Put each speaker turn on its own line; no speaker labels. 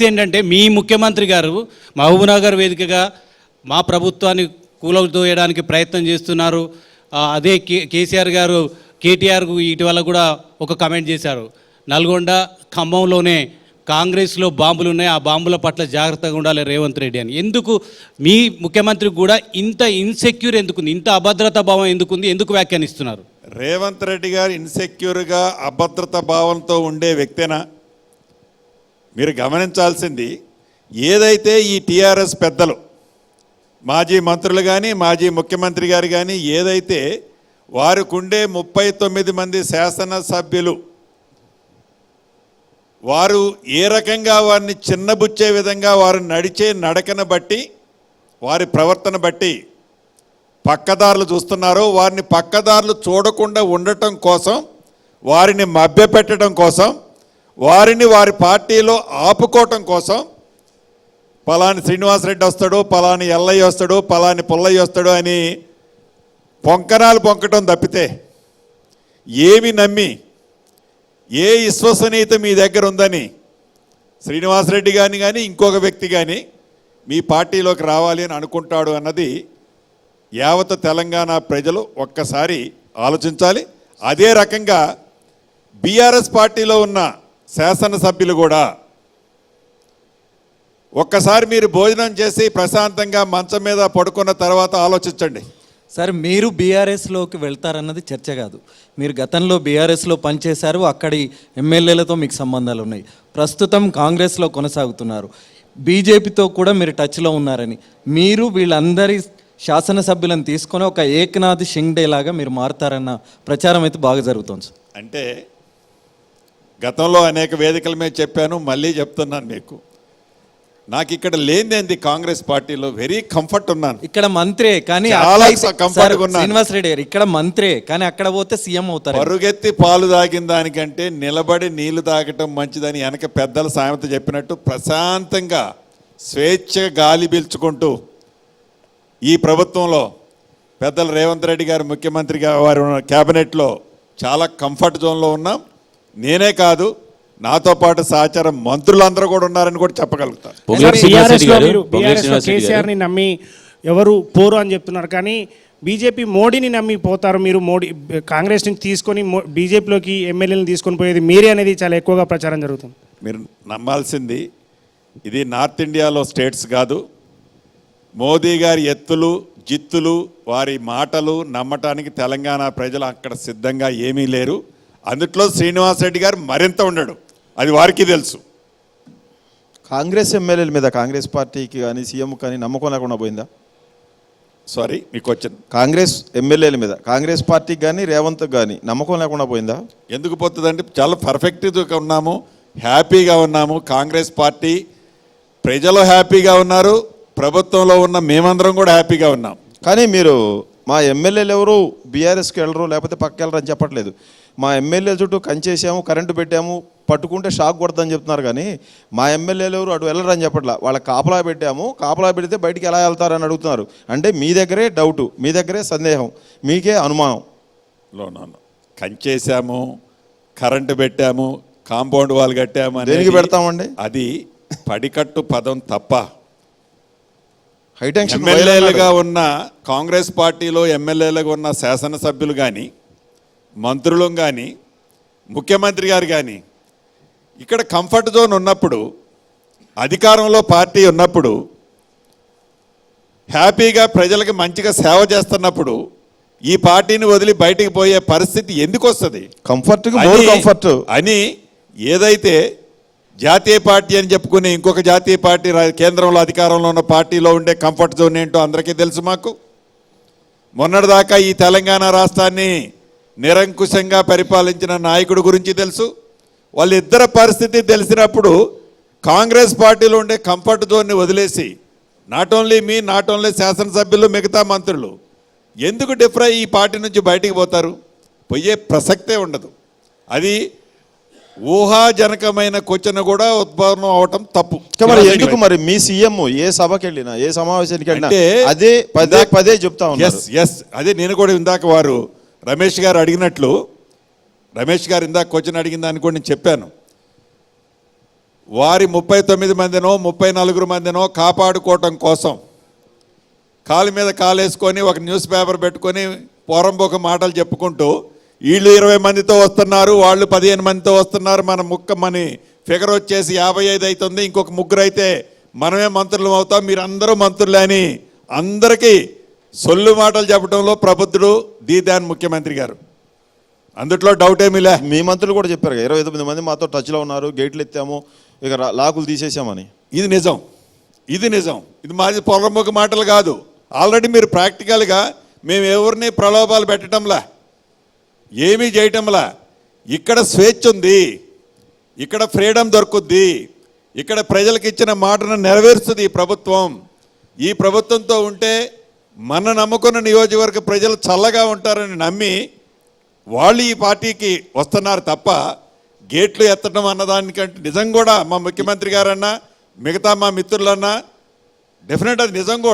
ఏంటంటే మీ ముఖ్యమంత్రి గారు మహబూబ్నగర్ వేదికగా మా ప్రభుత్వాన్ని కూలదోయడానికి ప్రయత్నం చేస్తున్నారు. అదే కేసీఆర్ గారు కేటీఆర్కు ఇటీవల కూడా ఒక కమెంట్ చేశారు. నల్గొండ ఖమ్మంలోనే కాంగ్రెస్లో బాంబులు ఉన్నాయి, ఆ బాంబుల పట్ల జాగ్రత్తగా ఉండాలి రేవంత్ రెడ్డి అని. ఎందుకు మీ ముఖ్యమంత్రికి కూడా ఇంత ఇన్సెక్యూర్ ఎందుకుంది, ఇంత అభద్రతా భావం ఎందుకుంది, ఎందుకు వ్యాఖ్యానిస్తున్నారు?
రేవంత్ రెడ్డి గారు ఇన్సెక్యూర్గా అభద్రతా భావంతో ఉండే వ్యక్తేనా? మీరు గమనించాల్సింది, ఏదైతే ఈ టీఆర్ఎస్ పెద్దలు మాజీ మంత్రులు కానీ మాజీ ముఖ్యమంత్రి గారు కానీ ఏదైతే వారికి ఉండే 39 మంది శాసనసభ్యులు వారు ఏ రకంగా వారిని చిన్నబుచ్చే విధంగా వారు నడిచే నడకను బట్టి వారి ప్రవర్తన బట్టి పక్కదారులు చూస్తున్నారో, వారిని పక్కదారులు చూడకుండా ఉండటం కోసం, వారిని మభ్యపెట్టడం కోసం, వారిని వారి పార్టీలో ఆపుకోవటం కోసం పలాని శ్రీనివాసరెడ్డి వస్తాడు, పలాని ఎల్లయ్య వస్తాడు, పలాని పుల్లయ్య వస్తాడు అని పొంకనాలు పొంకటం తప్పితే ఏమి నమ్మి ఏ విశ్వసనీయత మీ దగ్గర ఉందని శ్రీనివాసరెడ్డి కానీ ఇంకొక వ్యక్తి కానీ మీ పార్టీలోకి రావాలి అని అనుకుంటాడు అన్నది యావత్ తెలంగాణ ప్రజలు ఒక్కసారి ఆలోచించాలి. అదే రకంగా బీఆర్ఎస్ పార్టీలో ఉన్న శాసనసభ్యులు కూడా ఒక్కసారి మీరు భోజనం చేసి ప్రశాంతంగా మంచం మీద పడుకున్న తర్వాత ఆలోచించండి.
సార్, మీరు బీఆర్ఎస్లోకి వెళ్తారన్నది చర్చ కాదు. మీరు గతంలో బీఆర్ఎస్లో పనిచేశారు, అక్కడి ఎమ్మెల్యేలతో మీకు సంబంధాలు ఉన్నాయి. ప్రస్తుతం కాంగ్రెస్లో కొనసాగుతున్నారు, బీజేపీతో కూడా మీరు టచ్లో ఉన్నారని. మీరు వీళ్ళందరి శాసనసభ్యులను తీసుకొని ఒక ఏక్నాథ్ షిండే లాగా మీరు మారుతారన్న ప్రచారం అయితే బాగా జరుగుతుంది.
అంటే గతంలో అనేక వేదికల మీద చెప్పాను, మళ్ళీ చెప్తున్నాను మీకు. నాకు ఇక్కడ లేనిదేంది కాంగ్రెస్ పార్టీలో వెరీ కంఫర్ట్ ఉన్నాను.
ఇక్కడ మంత్రే కానీ శ్రీనివాస్ రెడ్డి గారు ఇక్కడ మంత్రే కానీ అక్కడ పోతే సీఎం అవుతారు.
పరుగెత్తి పాలు తాగిన దానికంటే నిలబడి నీళ్లు తాగటం మంచిదని వెనక పెద్దల సామెత చెప్పినట్టు ప్రశాంతంగా స్వేచ్ఛగా గాలి పీల్చుకుంటూ ఈ ప్రభుత్వంలో పెద్దలు రేవంత్ రెడ్డి గారు ముఖ్యమంత్రిగా వారు క్యాబినెట్లో చాలా కంఫర్ట్ జోన్లో ఉన్నాం. నేనే కాదు, నాతో పాటు సహచార మంత్రులందరూ కూడా ఉన్నారని కూడా చెప్పగలుగుతారు.
కేసీఆర్ని నమ్మి ఎవరు పోరు అని చెప్తున్నారు, కానీ బీజేపీ మోడీని నమ్మి పోతారు. మీరు మోడీ కాంగ్రెస్ నుంచి తీసుకొని బీజేపీలోకి ఎమ్మెల్యేలను తీసుకొని పోయేది మీరే అనేది చాలా ఎక్కువగా ప్రచారం జరుగుతుంది.
మీరు నమ్మాల్సింది, ఇది నార్త్ ఇండియాలో స్టేట్స్ కాదు. మోదీ గారి ఎత్తులు జిత్తులు వారి మాటలు నమ్మటానికి తెలంగాణ ప్రజలు అక్కడ సిద్ధంగా ఏమీ లేరు. అందుట్లో శ్రీనివాసరెడ్డి గారు మరింత ఉండడు, అది వారికి తెలుసు.
కాంగ్రెస్ ఎమ్మెల్యేల మీద కాంగ్రెస్ పార్టీకి కానీ సీఎం కానీ నమ్మకం లేకుండా పోయిందా?
సారీ, మీకు వచ్చింది.
కాంగ్రెస్ ఎమ్మెల్యేల మీద కాంగ్రెస్ పార్టీకి కానీ రేవంత్ కానీ నమ్మకం లేకుండా పోయిందా?
ఎందుకు పోతుందంటే చాలా పర్ఫెక్ట్గా ఉన్నాము, హ్యాపీగా ఉన్నాము. కాంగ్రెస్ పార్టీ ప్రజలు హ్యాపీగా ఉన్నారు, ప్రభుత్వంలో ఉన్న మేమందరం కూడా హ్యాపీగా ఉన్నాం.
కానీ మీరు మా ఎమ్మెల్యేలు ఎవరు బీఆర్ఎస్కి వెళ్ళరు లేకపోతే పక్క వెళ్ళరు అని చెప్పట్లేదు. మా ఎమ్మెల్యేల చుట్టూ కంచేసాము, కరెంటు పెట్టాము, పట్టుకుంటే షాక్ కొడతామని చెప్తున్నారు. కానీ మా ఎమ్మెల్యేలు ఎవరు అటు వెళ్ళరు అని చెప్పట్లా. వాళ్ళకి కాపలా పెట్టాము, కాపలా పెడితే బయటికి ఎలా వెళ్తారని అడుగుతున్నారు. అంటే మీ దగ్గరే డౌటు, మీ దగ్గరే సందేహం, మీకే అనుమానం.
కంచేసాము, కరెంటు పెట్టాము, కాంపౌండ్ వాల్ కట్టాము,
దేనికి పెడతామండి?
అది పడికట్టు పదం తప్ప
హైటెన్షన్
ఎమ్మెల్యేలుగా ఉన్న కాంగ్రెస్ పార్టీలో ఎమ్మెల్యేలుగా ఉన్న శాసనసభ్యులు కానీ మంత్రులు కానీ ముఖ్యమంత్రి గారు కానీ ఇక్కడ కంఫర్ట్ జోన్ ఉన్నప్పుడు, అధికారంలో పార్టీ ఉన్నప్పుడు, హ్యాపీగా ప్రజలకు మంచిగా సేవ చేస్తున్నప్పుడు ఈ పార్టీని వదిలి బయటికి పోయే పరిస్థితి ఎందుకు వస్తుంది?
కంఫర్ట్
అని ఏదైతే జాతీయ పార్టీ అని చెప్పుకునే ఇంకొక జాతీయ పార్టీ కేంద్రంలో అధికారంలో ఉన్న పార్టీలో ఉండే కంఫర్ట్ జోన్ ఏంటో అందరికీ తెలుసు. మాకు మొన్నటిదాకా ఈ తెలంగాణ రాష్ట్రాన్ని నిరంకుశంగా పరిపాలించిన నాయకుడు గురించి తెలుసు. వాళ్ళిద్దరి పరిస్థితి తెలిసినప్పుడు కాంగ్రెస్ పార్టీలో ఉండే కంఫర్ట్ జోన్ని వదిలేసి నాట్ ఓన్లీ శాసనసభ్యులు మిగతా మంత్రులు ఎందుకు డిఫర్ ఈ పార్టీ నుంచి బయటికి పోతారు? పోయే ప్రసక్తే ఉండదు. అది ఊహాజనకమైన క్వశ్చన్ కూడా ఉద్భవనం అవటం తప్పు.
ఎందుకు మరి మీ సీఎం ఏ సభకి వెళ్ళినా ఏ సమావేశానికి వెళ్ళినా అదే పదే చెప్తా ఉన్నారు.
అదే నేను కూడా ఇందాక వారు రమేష్ గారు అడిగినట్లు, రమేష్ గారు ఇందాక క్వశ్చన్ అడిగిన దాన్ని కూడా నేను చెప్పాను. వారి 39 మందినో 34 మందినో కాపాడుకోవటం కోసం కాలు మీద కాలేసుకొని ఒక న్యూస్ పేపర్ పెట్టుకొని పోరంబోక మాటలు చెప్పుకుంటూ వీళ్ళు 20 మందితో వస్తున్నారు, వాళ్ళు 15 మందితో వస్తున్నారు, మన ఫిగర్ వచ్చేసి 55 అవుతుంది, ఇంకొక ముగ్గురు అయితే మనమే మంత్రులు అవుతాం, మీరందరూ మంత్రులే అని అందరికీ సొల్లు మాటలు చెప్పడంలో ప్రబుద్ధుడు దీదాన్ ముఖ్యమంత్రి గారు. అందుట్లో డౌట్ ఏమీలే.
మీ మంత్రులు కూడా చెప్పారు 29 మంది మాతో టచ్లో ఉన్నారు, గేట్లు ఎత్తాము, ఇక లాకులు తీసేసామని.
ఇది నిజం, ఇది మాది పొలంబొక మాటలు కాదు. ఆల్రెడీ మీరు ప్రాక్టికల్గా మేము ఎవరిని ప్రలోభాలు పెట్టడంలా, ఏమీ చేయటంలా. ఇక్కడ స్వేచ్ఛ ఉంది, ఇక్కడ ఫ్రీడమ్ దొరుకుద్ది, ఇక్కడ ప్రజలకు ఇచ్చిన మాటను నెరవేరుస్తుంది ఈ ప్రభుత్వం. ఈ ప్రభుత్వంతో ఉంటే మన నమ్ముకున్న నియోజకవర్గ ప్రజలు చల్లగా ఉంటారని నమ్మి వాళ్ళు ఈ పార్టీకి వస్తున్నారు తప్ప గేట్లు ఎత్తడం అన్నదానికంటే నిజం కూడా మా ముఖ్యమంత్రి గారన్నా మిగతా మా మిత్రులన్నా డెఫినెట్ అది నిజం కూడా.